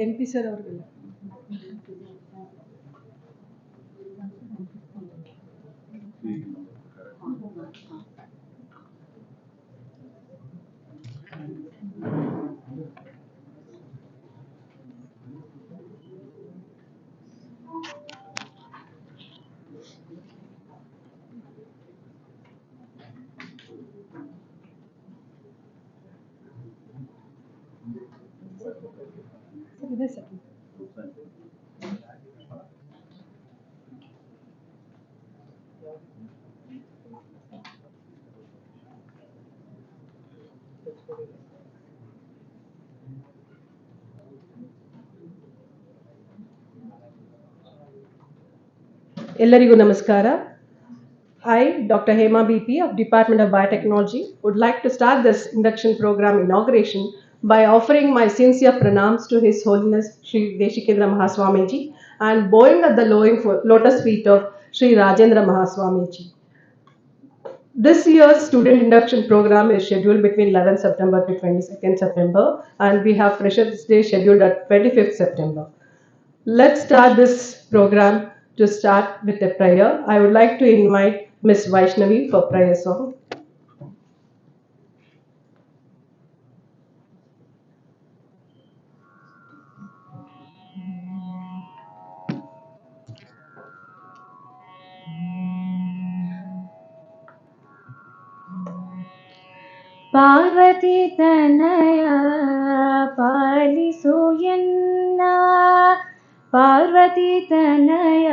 MP sir ಅವ್ರಿಗೆಲ್ಲ ಇದೆ sir. ಎಲ್ಲರಿಗೂ ನಮಸ್ಕಾರ. I, Dr. Hema BP of Department of Biotechnology, would like to start this induction program inauguration by offering my sincere pranams to His Holiness Sri Deshikendra Mahaswamiji and bowing at the lotus feet of Sri Rajendra Mahaswamiji. This year's student induction program is scheduled between 11 September to 22nd September, and we have Freshers Day scheduled at 25th September. Let's start this program. To start with a prayer, I would like to invite Ms. Vaishnavi for prayer song. Parvati ತನಯ ಪಾಲಿಸು ಎನ್ನ, ಪಾರ್ವತಿ ತನಯ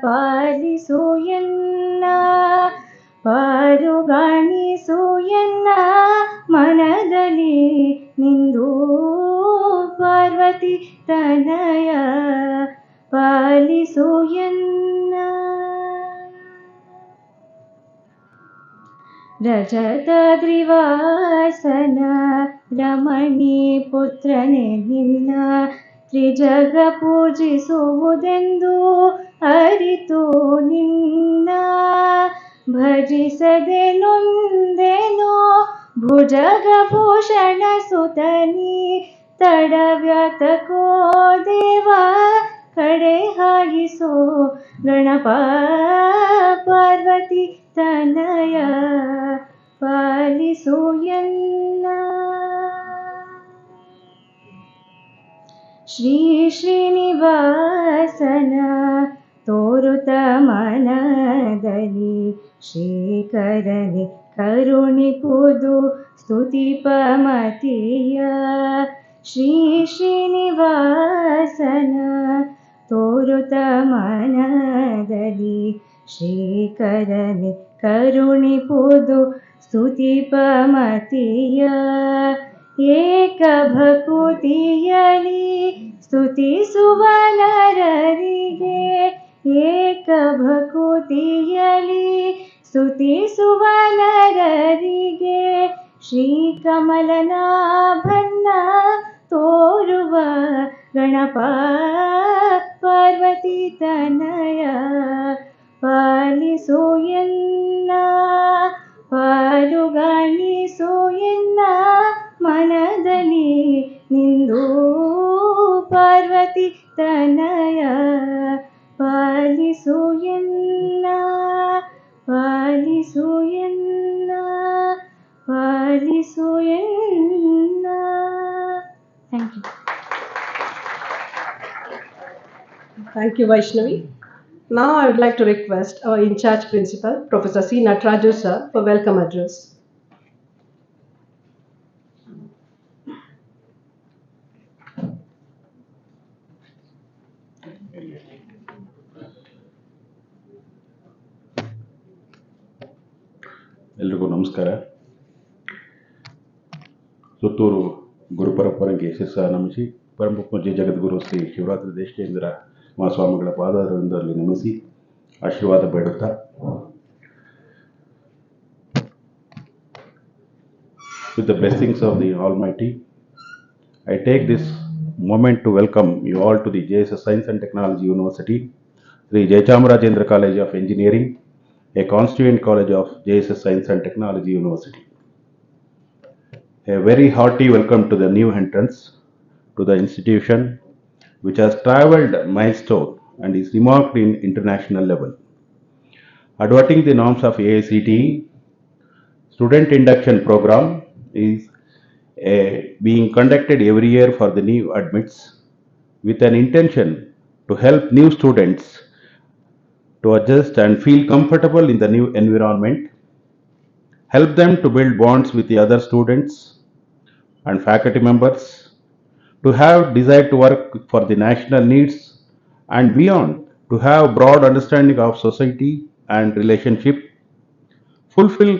ಪಾಲಿಸು ಎನ್ನ, ಪಾರುಗಾಣಿಸು ಎನ್ನ ಮನದಲ್ಲಿ ನಿಂದು, ಪಾರ್ವತಿ ತನಯ ಪಾಲಿಸು ಎನ್ನ. ರಜತದ್ರಿವಾಸನ ರಮಣಿ ಪುತ್ರನೇ ನಿನ್ನ, ತ್ರಿಜಗ ಪೂಜಿಸುವುದೆಂದು ಅರಿತು ನಿನ್ನ, ಭಜಿಸದೆ ನೊಂದೆನೋ ಭುಜಗಭೂಷಣ ಸುತನಿ, ತಡವ್ಯಾತಕೋ ದೇವ ಕಡೆ ಹಾಯಿಸೋ ಗಣಪ, ಪಾರ್ವತಿ ತನಯ ಪಾಲಿಸು ಎನ್ನ. ಶ್ರೀ ಶ್ರೀನಿವಾಸನ ತೋರುತ ಮನದಲ್ಲಿ, ಶ್ರೀಕರನೆ ಕರುಣಿಪುದು ಸ್ತುತಿಪ ಮತಿಯ. ಶ್ರೀ ಶ್ರೀನಿವಾಸನ ತೋರುತ ಮನದಲ್ಲಿ, ಶ್ರೀಕರನೆ ಕರುಣಿಪುದು ಸ್ತುತಿಪ ಮತಿಯ. ಏಕ ಭಕುತಿಯಲಿ ಸ್ತುತಿಸುವ ನರರಿಗೆ, ಏಕ ಭಕುತಿಯಲಿ ಸ್ತುತಿಸುವ ನರರಿಗೆ, ಶ್ರೀಕಮಲನಾಭನ್ನ ತೋರುವ ಗಣಪ, ಪಾರ್ವತಿ ತನಯ ಪಾಲಿಸು ಎನ್ನ, ಪಾರುಗಾಣಿಸು ಎನ್ನ ಮನದಲ್ಲಿ ನಿಂದು, ಪಾರ್ವತಿ ತನಯ ಪಾಲಿಸು ಎನ್ನ, ಪಾಲಿಸು ಎನ್ನ, ಪಾಲಿಸು ಎನ್ನ. Thank you. Thank you, Vaishnavi. Now I would like to request our in-charge principal, Professor C. Nataraju sir, for welcome address. ಎಲ್ರಿಗೂ ನಮಸ್ಕಾರ. ಸುತ್ತೂರು ಗುರುಪರಂಪರೆಗೆ ಶಿರಸ ನಮಿಸಿ ಪರಮಪೂಜ್ಯ ಜಗದ್ಗುರು ಶ್ರೀ ಶಿವರಾತ್ರಿ ದೇಶಿಕೇಂದ್ರ ಮಹಾಸ್ವಾಮಿಗಳ ಪಾದಾರವಿಂದರಲ್ಲಿ ನಮಿಸಿ ಆಶೀರ್ವಾದ ಬೇಡುತ್ತಾ, with the blessings of the Almighty, I take this moment to welcome you all to the JSS Science and Technology University, Sri Jayachamrajendra College of Engineering, a constituent college of JSS Science and Technology University. A very hearty welcome to the new entrants to the institution, which has travelled milestone and is remarked in international level. Adverting the norms of AICTE, student induction program is being conducted every year for the new admits with an intention to help new students to adjust and feel comfortable in the new environment, help them to build bonds with the other students and faculty members, to have desire to work for the national needs and beyond, to have broad understanding of society and relationship, fulfill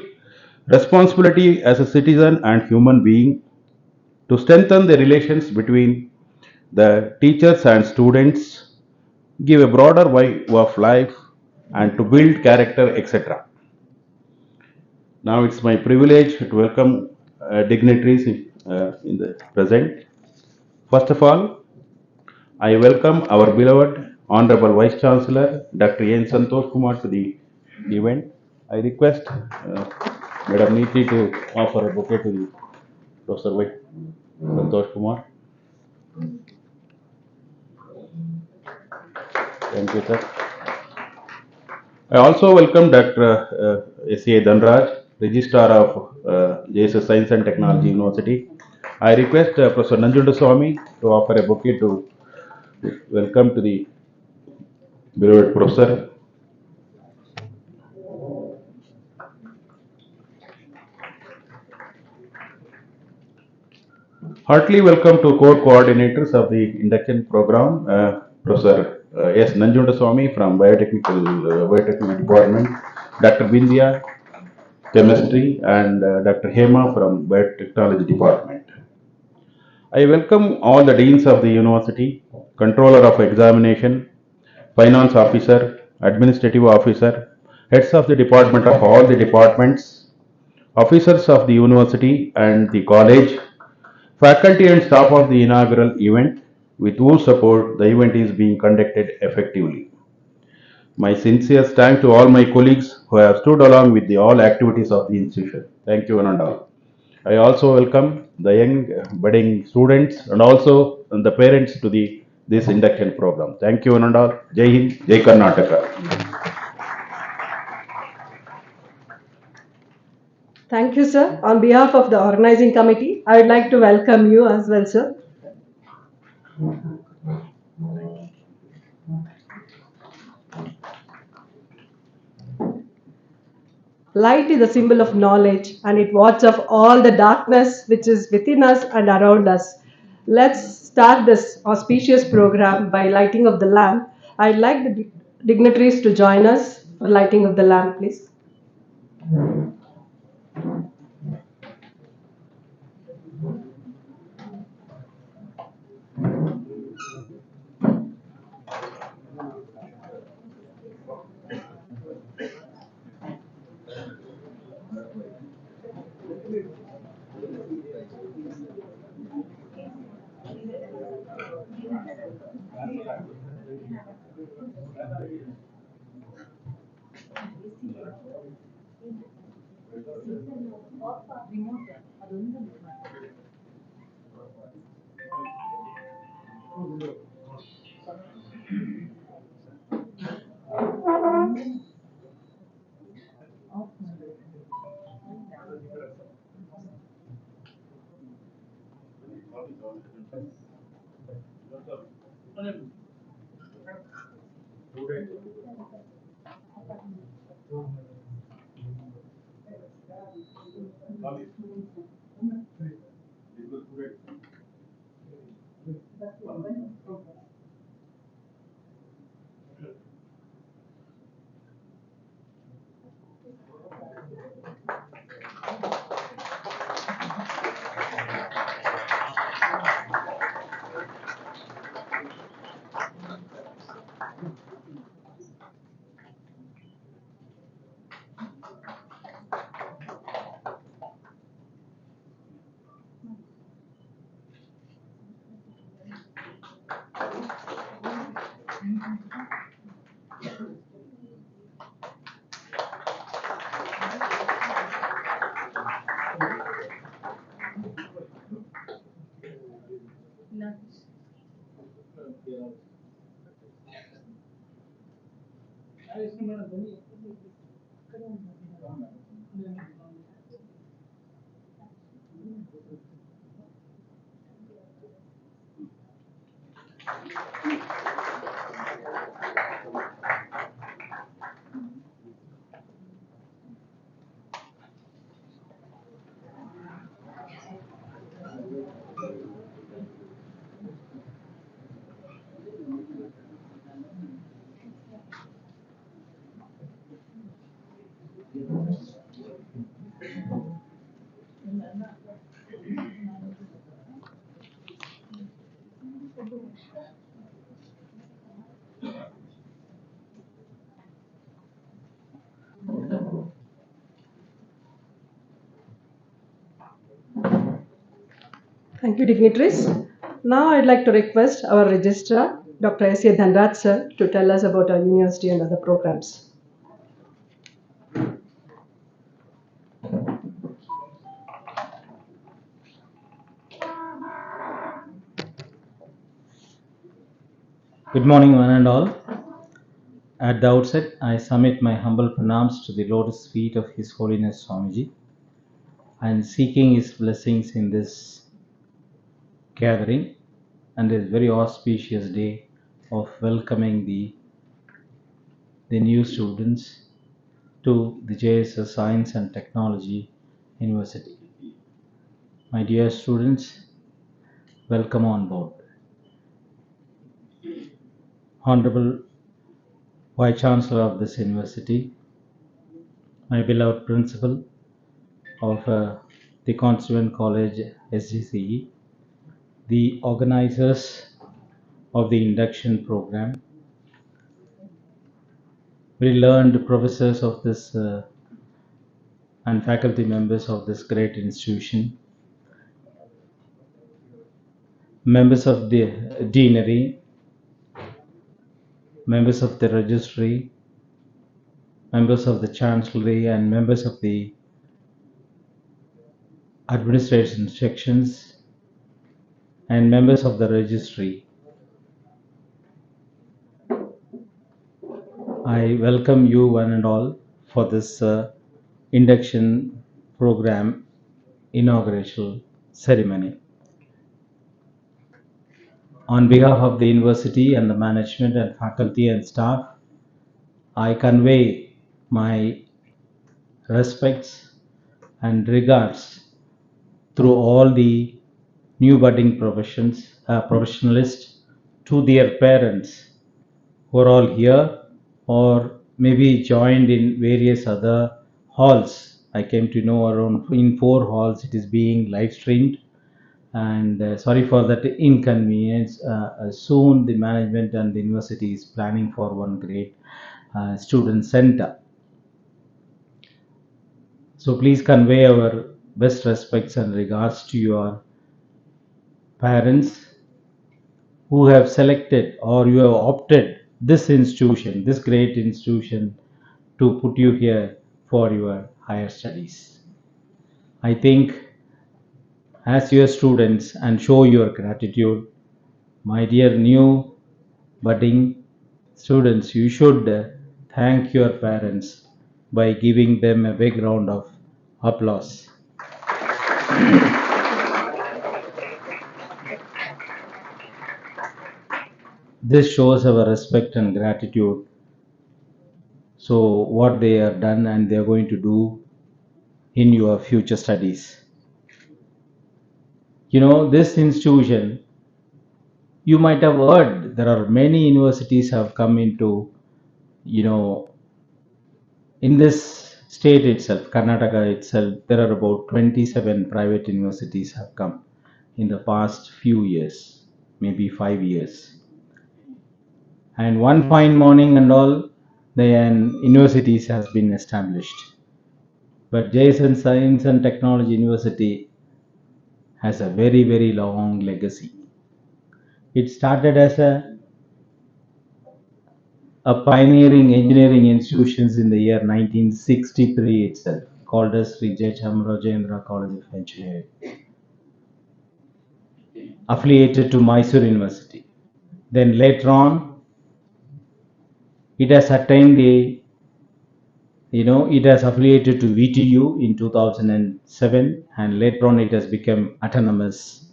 responsibility as a citizen and human being, to strengthen the relations between the teachers and students, give a broader way of life, and to build character, etc. Now it's my privilege to welcome dignitaries in the present. First of all, I welcome our beloved Honorable Vice Chancellor Dr. N. Santosh Kumar to the event. I request Madam Neeti to offer a bouquet to the Professor Vice Santosh Kumar. Thank you, sir. I also welcome Dr. S.A. Dhanraj, Registrar of JSS Science and Technology University. I request Professor Nanjunda Swami to offer a bouquet to welcome to the beloved professor. Heartily welcome to core coordinators of the induction program, Professor S. Nanjunda Swami from Biotechnical Department, Dr. Bindya, Chemistry, and Dr. Hema from Biotechnology Department. I welcome all the deans of the university, controller of examination, finance officer, administrative officer, heads of the department of all the departments, officers of the university and the college, faculty and staff of the inaugural event, with whose support the event is being conducted effectively. My sincere thanks to all my colleagues who have stood along with the all activities of the institution. Thank you one and all. I also welcome the young budding students and also the parents to the this induction program. Thank you one and all. Jai Hind, Jai Karnataka. Thank you, sir. On behalf of the organizing committee, I would like to welcome you as well, sir. Light is a symbol of knowledge and it wards off all the darkness which is within us and around us. Let's start this auspicious program by lighting of the lamp. I'd like the dignitaries to join us for lighting of the lamp, please. Thank you, dignitaries. Now I'd like to request our registrar, Dr. S.A. Dhanraj sir, to tell us about our university and other programs. Good morning, one and all. At the outset, I submit my humble pranams to the lotus feet of His Holiness Swamiji and seeking His blessings in this gathering and this very auspicious day of welcoming the new students to the JSS Science and Technology University. My dear students, welcome on board. Honorable Vice Chancellor of this university, my beloved Principal of the Constituent College SGCE, the organizers of the induction program, very learned professors of this and faculty members of this great institution, members of the deanery, members of the registry, members of the chancellery, and members of the administration sections, and members of the registry. I welcome you one and all for this induction program inauguration ceremony. On behalf of the university and the management and faculty and staff, I convey my respects and regards through all the new budding professionalists to their parents who are all here or maybe joined in various other halls. I came to know around in 4 halls it is being live streamed, and sorry for that inconvenience. Soon the management and the university is planning for one great student center. So please convey our best respects and regards to your parents who have selected or you have opted this institution, this great institution, to put you here for your higher studies. I think as your students and show your gratitude, my dear new budding students, you should thank your parents by giving them a big round of applause. This shows our respect and gratitude. So, what they have done and they are going to do in your future studies. You know, this institution, you might have heard there are many universities have come into, you know, in this state itself, Karnataka itself, there are about 27 private universities have come in the past few years, maybe 5 years. And one fine morning and all, the universities has been established. But JSN Science and Technology University has a very, very long legacy. It started as a pioneering engineering institutions in the year 1963 itself, called as Sri Jayachamrajendra College of Engineering, affiliated to Mysore University. Then later on, it has attained a, it has affiliated to VTU in 2007, and later on it has become autonomous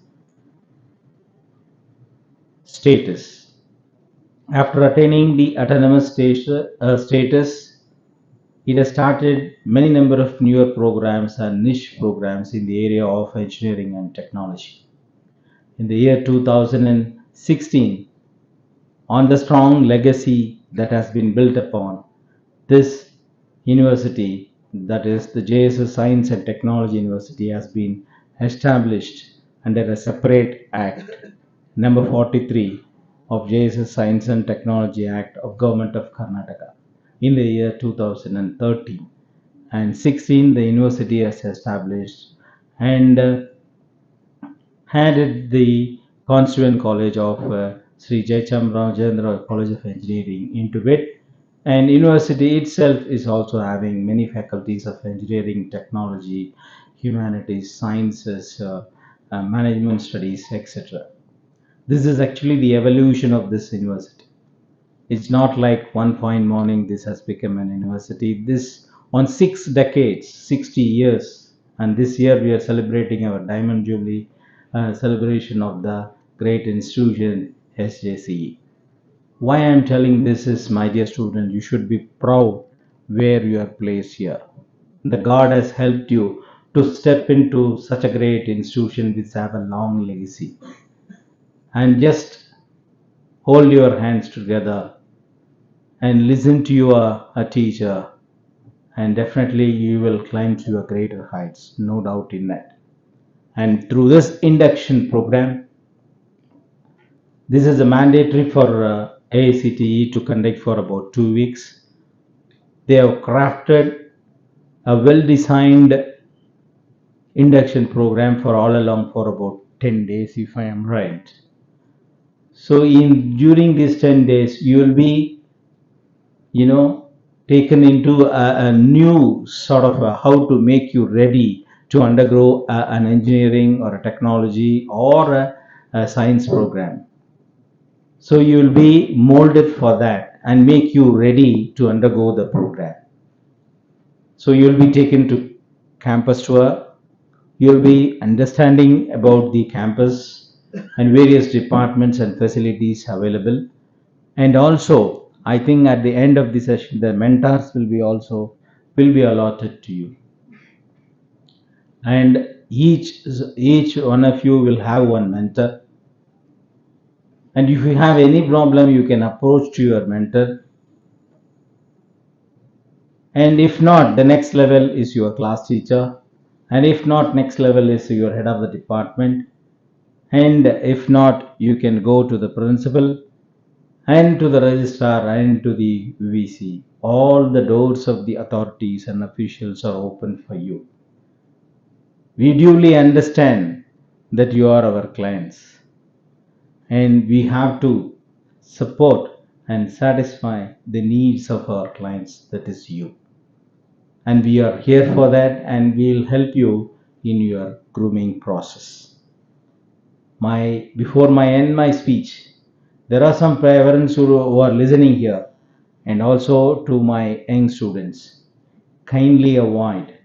status. After attaining the autonomous status, it has started many number of newer programs and niche programs in the area of engineering and technology. In the year 2016, on the strong legacy that has been built upon, this university, that is the JSS Science and Technology University, has been established under a separate act, number 43 of JSS Science and Technology Act of Government of Karnataka in the year 2013. And 16, the university has established and headed the Constituent College of Sri Jayachamrajendra College of Engineering into it. And university itself is also having many faculties of engineering, technology, humanities, sciences, management studies, etc. This is actually the evolution of this university. It's not like one fine morning this has become an university. This on 6 decades, 60 years, and this year we are celebrating our Diamond Jubilee celebration of the great institution SJCE. Why I am telling this is, my dear student, you should be proud where you are placed here. The God has helped you to step into such a great institution which have a long legacy. And just hold your hands together and listen to your a teacher, and definitely you will climb to your greater heights, no doubt in that. And through this induction program, this is a mandatory for AICTE to conduct for about 2 weeks. They have crafted a well designed induction program for all along for about 10 days, if I am right. So in during these 10 days you will be, you know taken into a new sort of how to make you ready to undergo an engineering or a technology or a science program. So you will be molded for that and make you ready to undergo the program. So you will be taken to campus tour. You will be understanding about the campus and various departments and facilities available. And also, I think at the end of the session, the mentors will be allotted to you. And each one of you will have one mentor. And if you have any problem, you can approach to your mentor. And if not, the next level is your class teacher. And if not, next level is your head of the department. And if not, you can go to the principal and to the registrar and to the VC. All the doors of the authorities and officials are open for you. We duly understand that you are our clients, and we have to support and satisfy the needs of our clients, that is you. And we are here for that, and we will help you in your grooming process. Before I end my speech, there are some parents who are listening here, and also to my young students. Kindly avoid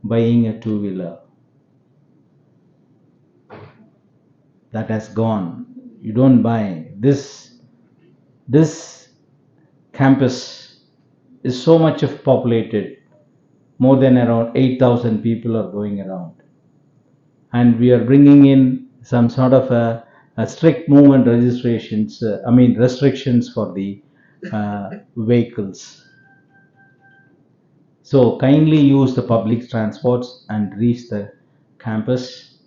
buying a two-wheeler that has gone. You don't buy this. This campus is so much of populated. More than around 8,000 people are going around, and we are bringing in some sort of a strict movement registrations. Restrictions for the vehicles. So kindly use the public transports and reach the campus,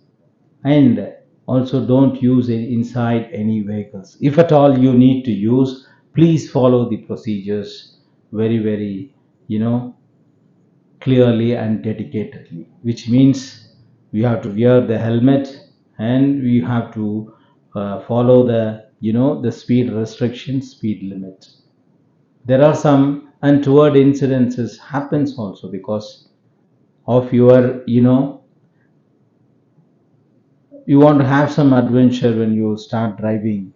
and also don't use it inside any vehicles. If at all you need to use, please follow the procedures very, very, clearly and dedicatedly, which means we have to wear the helmet, and we have to follow the speed restrictions, speed limit. There are some untoward incidences happens also because of your, you want to have some adventure when you start driving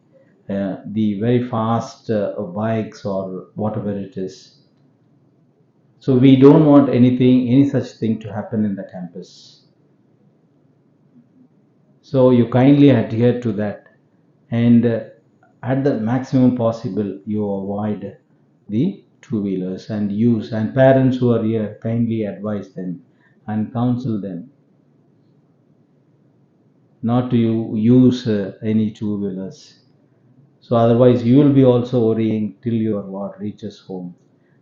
the very fast bikes or whatever it is. So we don't want any such thing to happen in the campus. So you kindly adhere to that, and at the maximum possible, you avoid the two-wheelers and use. And parents who are here, kindly advise them and counsel them not to use any two-wheelers. So otherwise, you will be also worrying till your what reaches home,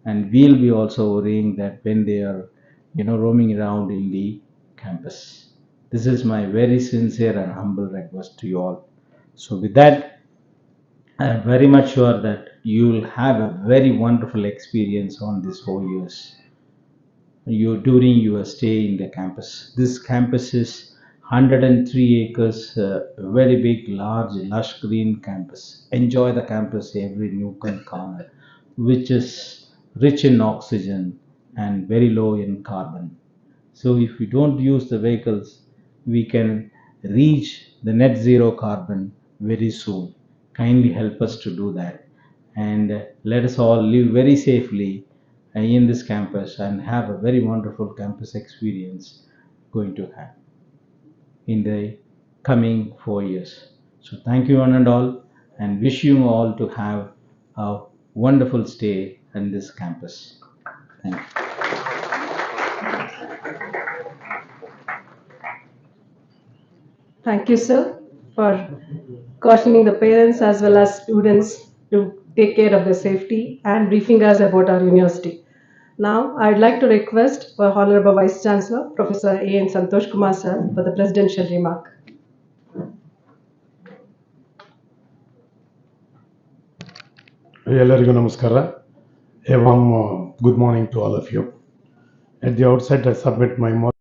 and we'll be also worrying that when they are, roaming around in the campus. This is my very sincere and humble request to you all. So with that, I am very much sure that you will have a very wonderful experience on these 4 years during your stay in the campus. This campus is 103 acres, very big, large, lush green campus. Enjoy the campus every nook and corner, which is rich in oxygen and very low in carbon. So if we don't use the vehicles, we can reach the net zero carbon very soon. Kindly help us to do that. And let us all live very safely in this campus and have a very wonderful campus experience going to have in the coming 4 years. So thank you one and all, and wish you all to have a wonderful stay in this campus. Thank you. Thank you, sir, for cautioning the parents as well as students to take care of their safety and briefing us about our university. Now, I'd like to request for Honorable Vice Chancellor, Professor A.N. Santosh Kumar, sir, for the presidential remark. ಎಲ್ಲರಿಗೂ ನಮಸ್ಕಾರ. A warm good morning to all of you. At the outset, I submit my most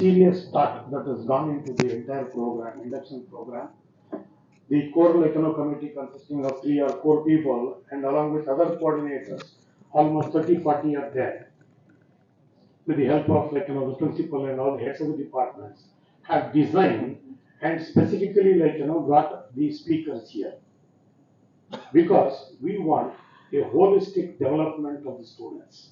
serious thought that has gone into the entire program, induction program. The core committee consisting of 3 or 4 people and along with other coordinators, almost 30-40 are there. With the help of the principal and all the heads of the departments, have designed and specifically brought these speakers here because we want a holistic development of the students.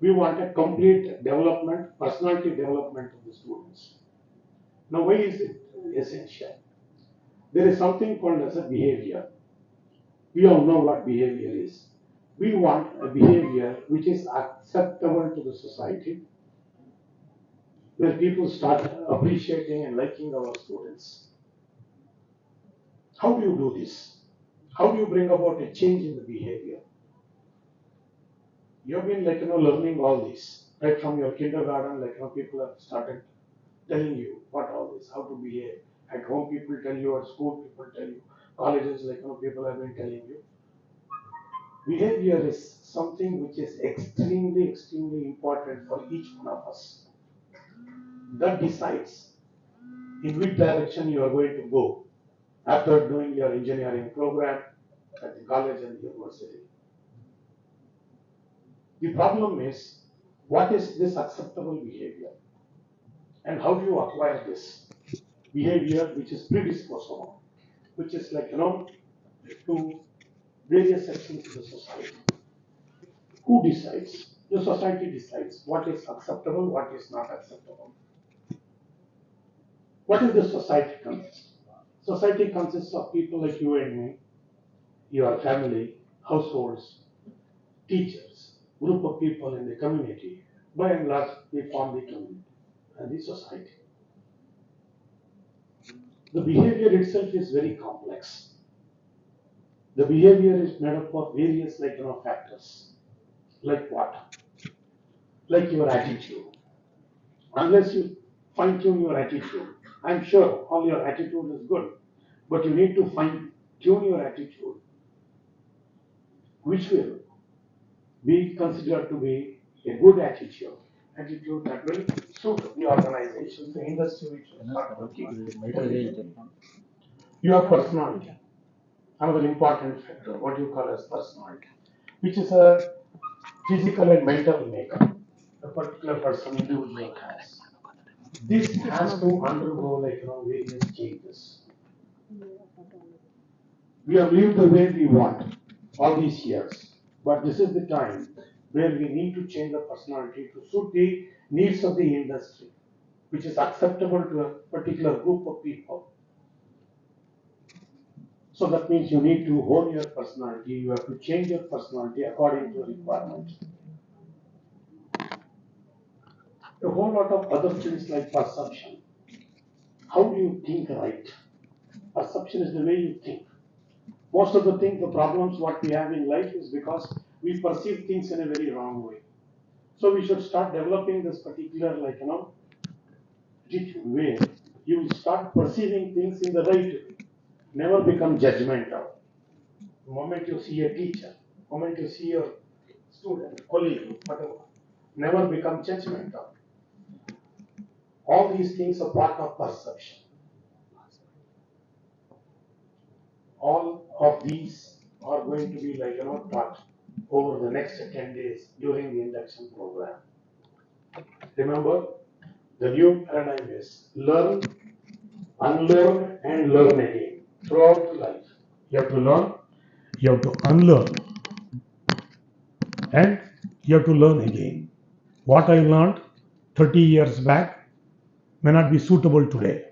We want a complete development, personality development of the students. Now, why is it essential? There is something called as a behavior. We all know what behavior is. We want a behavior which is acceptable to the society, where people start appreciating and liking our students. How do you do this? How do you bring about a change in the behavior? You have been learning all this right from your kindergarten. People have started telling you what all this, how to behave. At home, people tell you. At school, people tell you. Colleges, people have been telling you. Behavior is something which is extremely, extremely important for each one of us. That decides in which direction you are going to go after doing your engineering program at the college and the university. The problem is, what is this acceptable behavior? And how do you acquire this behavior which is predisposable, which is to various sections of the society? Who decides? The society decides what is acceptable, what is not acceptable. What is the society consist? Society consists of people like you and me, your family, households, teachers, group of people in the community. By and large, they form the community and the society. The behavior itself is very complex. The behavior is made up of various factors. Like what? Like your attitude. Unless you fine tune your attitude, I'm sure all your attitude is good, but you need to fine tune your attitude, which will be considered to be a good attitude. Attitude that will suit the organization, the industry which you start working. Your personality, another important factor, what you call as personality, which is a physical and mental makeup a particular person individual has. This has to undergo various changes. We have lived the way we want all these years, but this is the time where we need to change the personality to suit the needs of the industry, which is acceptable to a particular group of people. So that means you need to hone your personality, you have to change your personality according to the requirement. A whole lot of other things like perception. How do you think right? Perception is the way you think. Most of the things, the problems what we have in life is because we perceive things in a very wrong way. So we should start developing this particular way. You will start perceiving things in the right way. Never become judgmental. The moment you see a teacher, the moment you see your student, colleague, whatever, never become judgmental. All these things are part of perception. All of these are going to be taught over the next 10 days during the induction program. Remember, the new paradigm is learn, unlearn, and learn again throughout life. You have to learn, you have to unlearn, and you have to learn again. What I learned 30 years back may not be suitable today.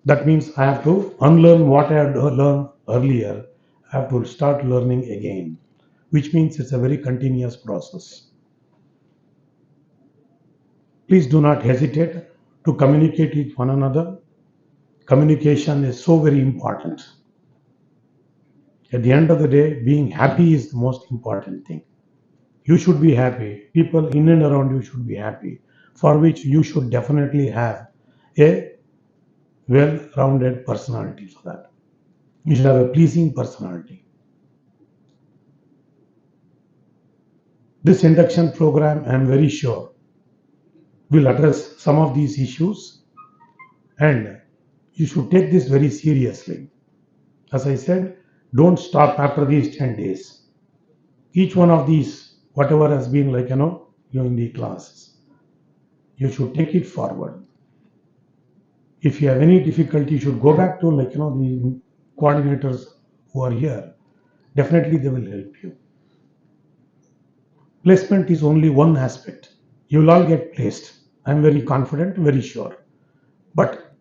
That means I have to unlearn what I had learned earlier. I have to start learning again, which means it's a very continuous process. Please do not hesitate to communicate with one another. Communication is so very important. At the end of the day, being happy is the most important thing. You should be happy. People in and around you should be happy, for which you should definitely have a well-rounded personality for that. You should have a pleasing personality. This induction program, I am very sure, will address some of these issues, and you should take this very seriously. As I said, don't stop after these 10 days. Each one of these, whatever has been like, you in the classes, you should take it forward. If you have any difficulty, you should go back to the coordinators who are here. Definitely they will help you. Placement is only one aspect. You will all get placed. I'm very confident, very sure. But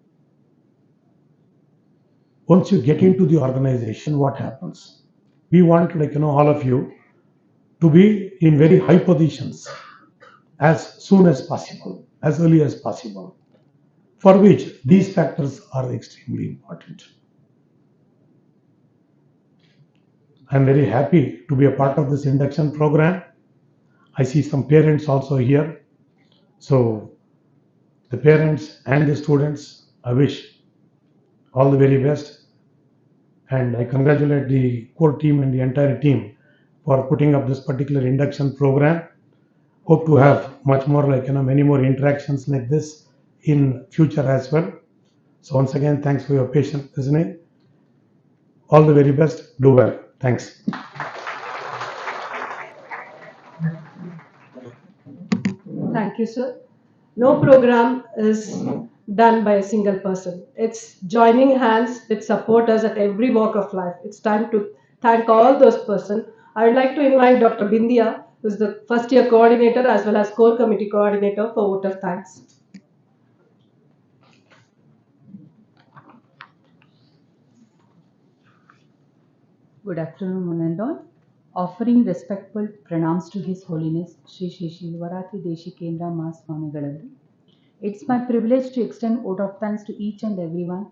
once you get into the organization, what happens? We want all of you to be in very high positions as soon as possible, as early as possible, for which these factors are extremely important. I'm very happy to be a part of this induction program. I see some parents also here. So the parents and the students, I wish all the very best. And I congratulate the core team and the entire team for putting up this particular induction program. Hope to have much more many more interactions like this in future as well. So once again, thanks for your patient listening. All the very best. Do well. Thanks. Thank you, sir. No program is done by a single person. It's joining hands with supporters at every walk of life. It's time to thank all those persons. I would like to invite Dr. Bindia, who's the first year coordinator as well as core committee coordinator, for vote of thanks. Good afternoon, one and all. Offering respectful pranams to His Holiness Sri Sri Shilvarati Deshikendra Maha Swamigalavuru. It's my privilege to extend vote of thanks to each and everyone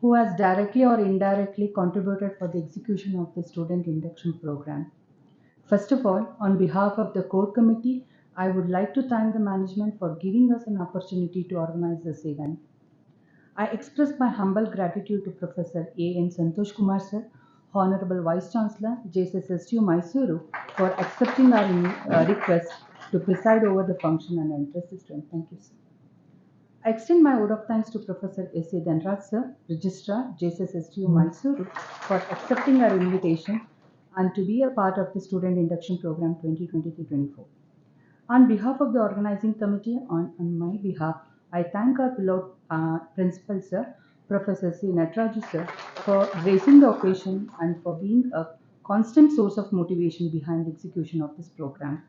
who has directly or indirectly contributed for the execution of the student induction program. First of all, on behalf of the core committee, I would like to thank the management for giving us an opportunity to organize this event. I express my humble gratitude to Professor A.N. Santosh Kumar sir, Honorable Vice Chancellor, JSSSU Mysuru, for accepting our request to preside over the function and address the student. Thank you, sir. I extend my vote of thanks to Professor S.A. Dhanraj sir, Registrar, JSSSU Mysuru, for accepting our invitation and to be a part of the Student Induction Program 2023-24. On behalf of the organizing committee, on my behalf, I thank our beloved principal sir, Professor C. Natraju sir, for raising the occasion and for being a constant source of motivation behind the execution of this program.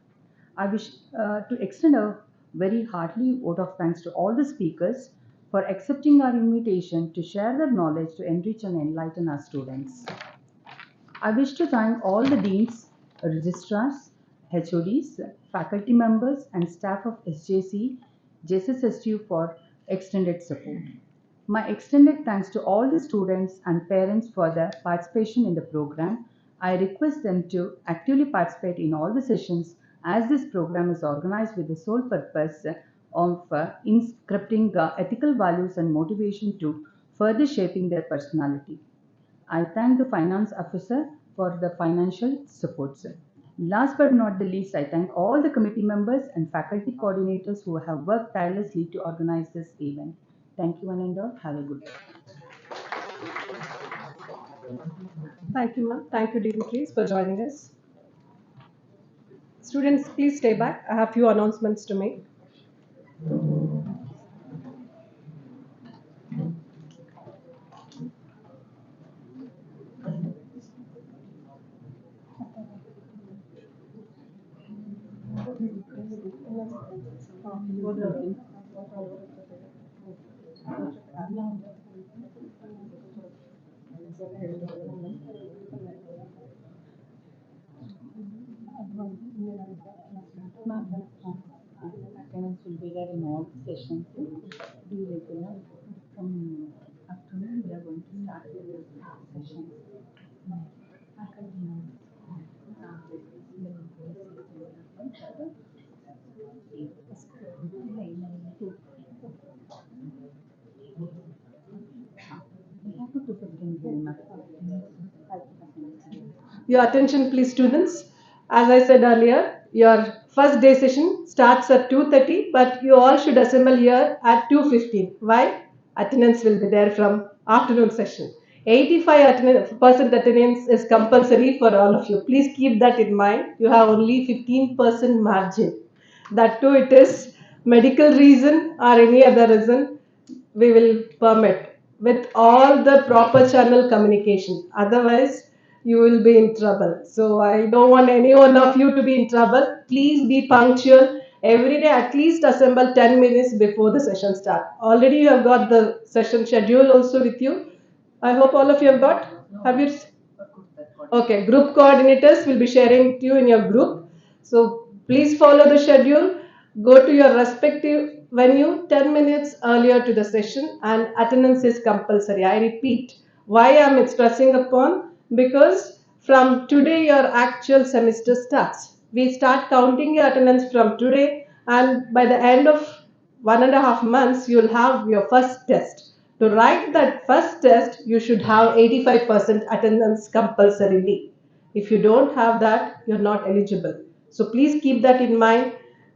I wish to extend a very hearty vote of thanks to all the speakers for accepting our invitation to share their knowledge to enrich and enlighten our students. I wish to thank all the deans, registrars, HODs, faculty members, and staff of SJC, JSSSU for extended support. My extended thanks to all the students and parents for their participation in the program. I request them to actively participate in all the sessions as this program is organized with the sole purpose of inscripting ethical values and motivation to further shaping their personality. I thank the finance officer for the financial support, sir. Last but not the least, I thank all the committee members and faculty coordinators who have worked tirelessly to organize this event. Thank you one and all. Have a good day. Thank you, ma'am. Thank you, dignitaries, for joining us. Students, please stay back. I have few announcements to make. Attendance will be there in all the sessions. Be regular. From afternoon, we are going to start with the sessions. Faculty members. Your attention, please, students. As I said earlier, your first day session starts at 2:30, but you all should assemble here at 2:15. Why? Attendance will be there from afternoon session. 85% attendance is compulsory for all of you. Please keep that in mind. You have only 15% margin. That too, it is medical reason or any other reason we will permit with all the proper channel communication. Otherwise, you will be in trouble. So I don't want any one of you to be in trouble. Please be punctual. Every day, at least assemble 10 minutes before the session start. Already you have got the session schedule also with you. I hope all of you have got. Have you? Okay, group coordinators will be sharing to you in your group. So please follow the schedule. Go to your respective venue 10 minutes earlier to the session, and attendance is compulsory. I repeat, why I am stressing upon, because from today your actual semester starts. We start counting your attendance from today, and by the end of 1.5 months, you'll have your first test. To write that first test, you should have 85% attendance compulsorily. If you don't have that, you're not eligible. So please keep that in mind.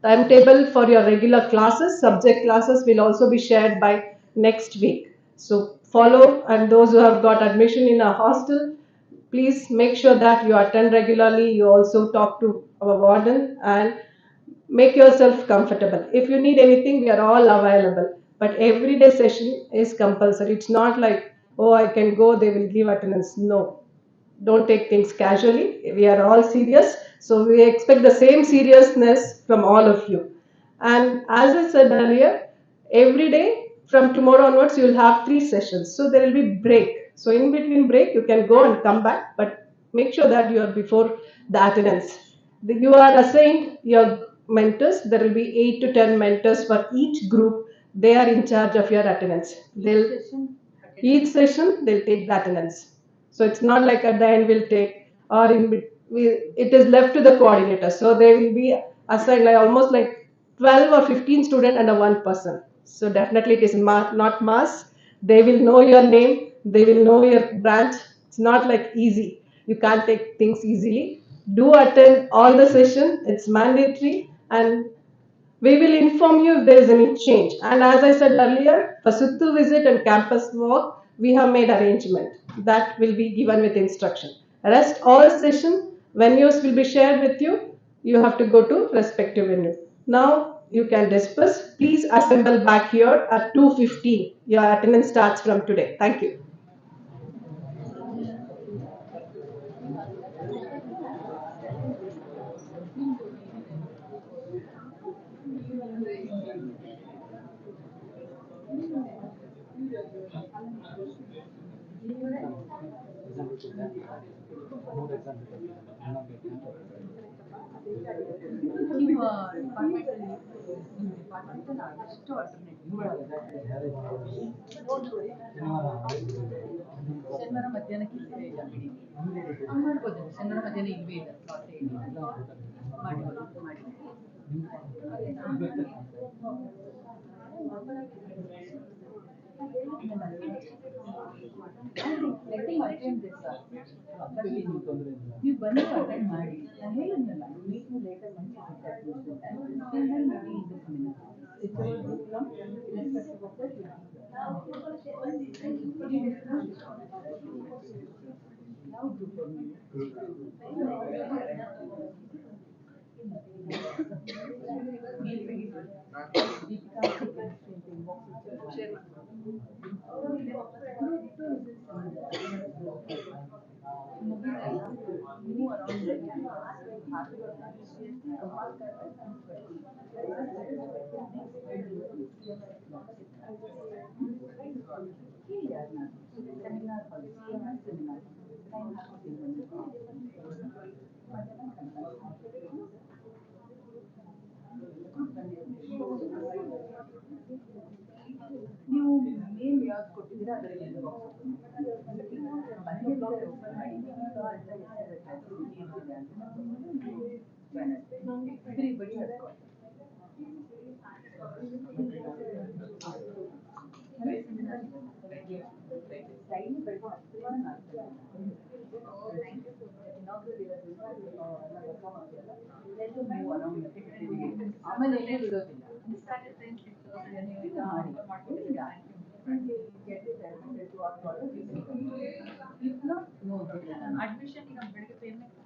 Timetable for your regular classes, subject classes will also be shared by next week. So follow, and those who have got admission in a hostel, please make sure that you attend regularly. You also talk to our warden and make yourself comfortable. If you need anything, we are all available. But everyday session is compulsory. It's not like, oh, I can go, they will give attendance. No, don't take things casually. We are all serious. So we expect the same seriousness from all of you. And as I said earlier, every day from tomorrow onwards, you will have 3 sessions. So there will be break. So in between break, you can go and come back, but make sure that you are before the attendance. You are assigned your mentors. There will be 8 to 10 mentors for each group. They are in charge of your attendance. Each session they'll take the attendance. So it's not like at the end we'll take, or it is left to the coordinator. So they will be assigned like almost like 12 or 15 student and a one person. So definitely it is not mass. They will know your name. They will know your branch. It's not like easy. You can't take things easily. Do attend all the session. It's mandatory, and we will inform you if there is any change. And as I said earlier, for Suttu visit and campus walk, we have made arrangement that will be given with instruction. Rest all session venues will be shared with you. You have to go to respective venue. Now you can disperse. Please assemble back here at 2:15. Your attendance starts from today. Thank you. ಶನಿವಾರ ಮಧ್ಯಾಹ್ನಕ್ಕೆ ಇಲ್ಲವೇ ಇಲ್ಲ ಬಿಡಿ ಹಂಗೆ ಮಾಡ್ಬೋದು. ಶನಿವಾರ ಮಧ್ಯಾಹ್ನ ಇಲ್ವೇ ಇಲ್ಲ ಸ್ಲಾಟ್ ಮಾಡ್ಬೋದು ಮಾಡಿ. ನೀವು ಬಂದು ಅಟೆಂಡ್ ಮಾಡಿ. ನಾನು ಹೇಳಿದ್ನಲ್ಲ, ನೀವು ಲೇಟರ್ ನೀವು ಮೇಲ್ ಯಾವ್ದು ಕೊಟ್ಟಿದ್ದೀರಾ ಅದರಲ್ಲಿ ಬಡಿ ಡೈಲಿ ಬೆಳಗ್ಗೆ ಆಮೇಲೆ ಎಲ್ಲೇ ಬಿಡೋದಿಲ್ಲ. ಅಡ್ಮಿಷನ್ ಈಗ ಬೆಳಿಗ್ಗೆ ಪೇಮೆಂಟ್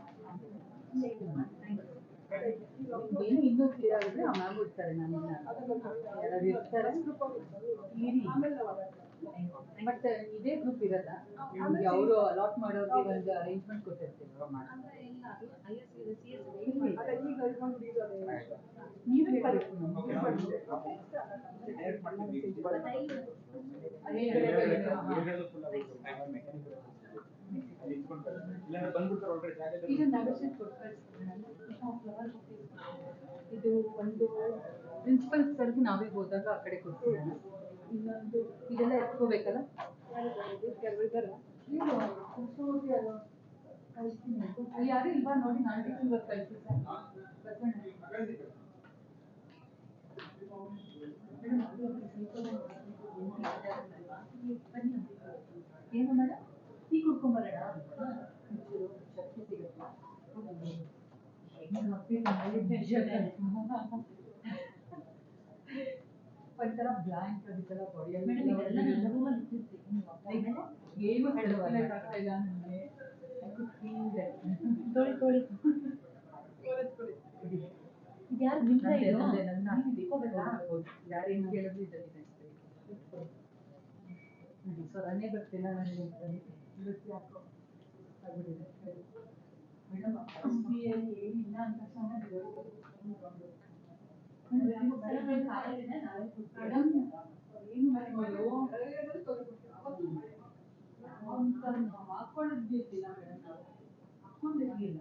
ಏನು ಇನ್ನೂ ಕ್ಲಿಯರ್ ಆಗಿದ್ರೆ ಆ ಮ್ಯಾಮ್ ಇರ್ತಾರೆ, ನಮ್ಮನ್ನ ಯಾರಾದ್ರು ಇರ್ತಾರೆ ಇರಿ. ಬಟ್ ಇದೇ ಗ್ರೂಪ್ ಇರಲ್ಲ, ನಿಮ್ಗೆ ಅವರು ಅಲಾಟ್ ಮಾಡೋರಿಗೆ ಒಂದು ಅರೇಂಜ್ಮೆಂಟ್ ಕೊಟ್ಟಿರ್ತೀವಿ. ನೀವು ಹೇಳಬೇಕು ನಮ್ಗೆ. ಈಗ negotiate ಕೊಡ್ತಾರೆ. ಇದು ಒಂದು ಪ್ರಿನ್ಸಿಪಲ್ ಸರ್ಗೆ ನಾವೇ ಹೋದಾಗ ಆ ಕಡೆ ಕೊಡ್ತೀವಿ. ಇನ್ನೊಂದು ಇದೆಲ್ಲ ಎತ್ಕೋಬೇಕಲ್ಲ, ಯಾರು ಇಲ್ವಾ ನೋಡಿ, ನಾನು ಟೀಚಿಂಗ್ ಕಳಿಸಿ ಏನು ಮೇಡಮ್, ಟೀ ಕುಡ್ಕೊಂಬರೋಣ, ಶಕ್ತಿ ಸಿಗುತ್ತೆ. ಒಂಥರ ಬ್ಲಾಂಕ್ ಒಂಥರ ಬಾಡಿಯಲ್ಲಿ ಏನು ಆಗ್ತಾ ಇಲ್ಲ ನನಗೆ. ತೊಳಿ ಯಾರು ನಿಮ್ದ ಇದು? ಯಾರು ಏನು ಕೇಳಿದ್ರು ಇದ್ದಾರೆ. ಸ್ವರನೇ ಬರ್ತಿಲ್ಲ ನನಗೆ, ಇವತ್ತು ಯಾಕೋ ಆಗ್ಬಿಟ್ಟಿದೆ. ಮೇಡಮ್ ಏನಿಲ್ಲ ಅಂತ ಹಾಕೊಂಡಿದ್ದಿಲ್ಲ ಮೇಡಮ್, ನಾವು ಹಾಕೊಂಡಿರ್ಲಿಲ್ಲ.